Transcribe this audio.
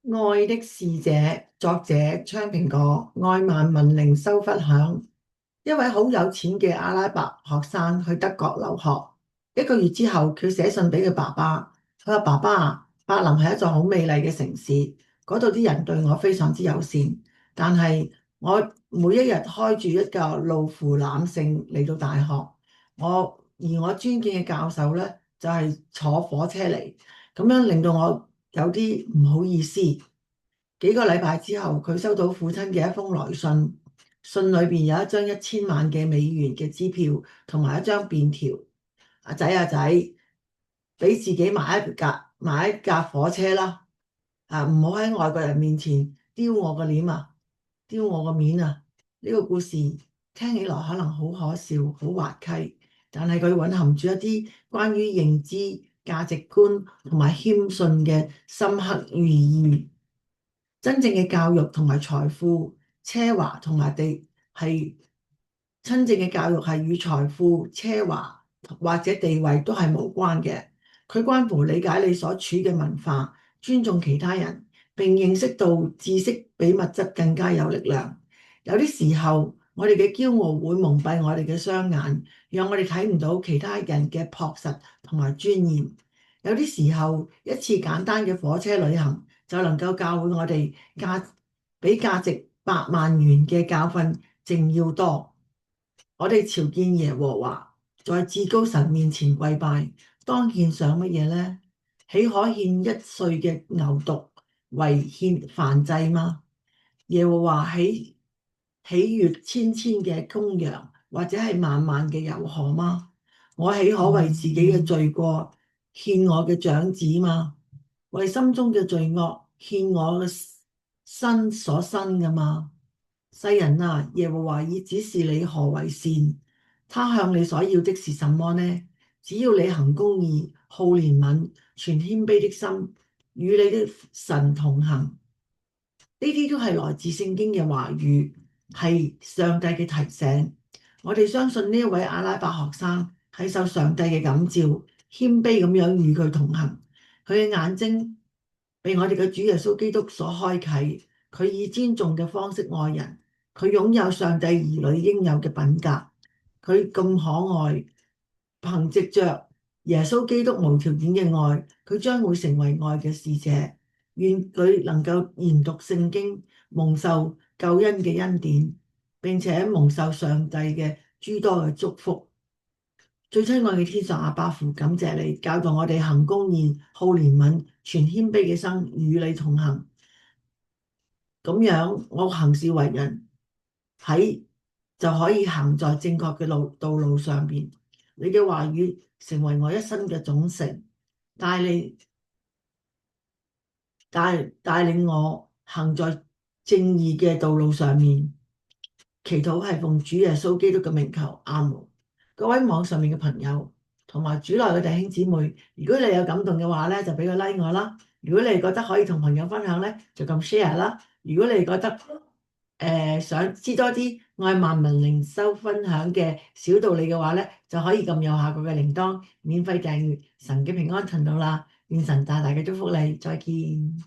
愛的使者，作者昌蘋果，愛萬民靈修分享。一位好有錢嘅阿拉伯學生去德國留學，一個月之後，佢寫信俾佢爸爸。佢話：爸爸啊，柏林係一座好美麗嘅城市，嗰度啲人對我非常之友善。但係我每一日開住一架路虎纜乘嚟到大學，而我尊敬嘅教授咧就係坐火車嚟，咁樣令到我有啲唔好意思。幾個禮拜之後，佢收到父親嘅一封來信，信裏邊有一張1000萬嘅美元嘅支票，同埋一張便條。阿仔啊仔，俾自己買一架火車啦！啊，唔好喺外國人面前丟我個臉啊，丟我個面啊！呢個故事聽起來可能好可笑、好滑稽，但係佢蘊含住一啲關於認知、價值觀同埋謙遜嘅深刻寓意。真正嘅教育同埋財富、奢華同埋係真正嘅教育係與財富、奢華或者地位都係無關嘅。佢關乎理解你所處嘅文化，尊重其他人，並認識到知識比物質更加有力量。有啲時候，我哋嘅驕傲會蒙蔽我哋嘅雙眼，讓我哋睇唔到其他人嘅樸實同埋尊嚴。有啲時候，一次簡單嘅火車旅行，就能夠教會我哋比價值100萬元嘅教訓仲要多。我哋朝見耶和華，在至高神面前跪拜，當獻上乜嘢呢？豈可獻1歲嘅牛犢為獻燔祭嗎？耶和華喜悅千千嘅公羊，或者係萬萬嘅油河嗎？我豈可為自己嘅罪過獻我嘅長子嗎？為心中嘅罪惡獻我嘅身所生嘅嗎？世人啊，耶和華已指示你何為善，他向你所要的是什麼呢？只要你行公義、好憐憫、存謙卑的心，與你的神同行。呢啲都係來自聖經嘅話語，係上帝嘅提醒。我哋相信呢一位阿拉伯學生係受上帝嘅感召，謙卑咁樣與佢同行。佢嘅眼睛被我哋嘅主耶穌基督所開啟，佢以尊重嘅方式愛人，佢擁有上帝兒女應有嘅品格，佢咁可愛，憑藉着耶穌基督無條件嘅愛，佢將會成為愛嘅使者。願佢能夠研讀聖經，蒙受救恩嘅恩典，並且蒙受上帝嘅諸多嘅祝福。最親愛嘅天上阿爸父，感謝你教導我哋行公義、好憐憫、存謙卑嘅心，與你同行。咁樣我行事為人就可以行在正確嘅道路上邊。你嘅話語成為我一生嘅總成，帶領我行在正義嘅道路上面。祈禱係奉主耶穌基督嘅名求，阿門。各位網上面嘅朋友同埋主內嘅弟兄姊妹，如果你有感動嘅話咧，就俾個 like 我啦。如果你覺得可以同朋友分享咧，就咁 share 啦。如果你覺得想知多啲愛萬民靈修分享嘅小道理嘅話咧，就可以撳右下角嘅鈴鐺，免費訂閱神嘅平安頻道啦。願神大大嘅祝福你，再見。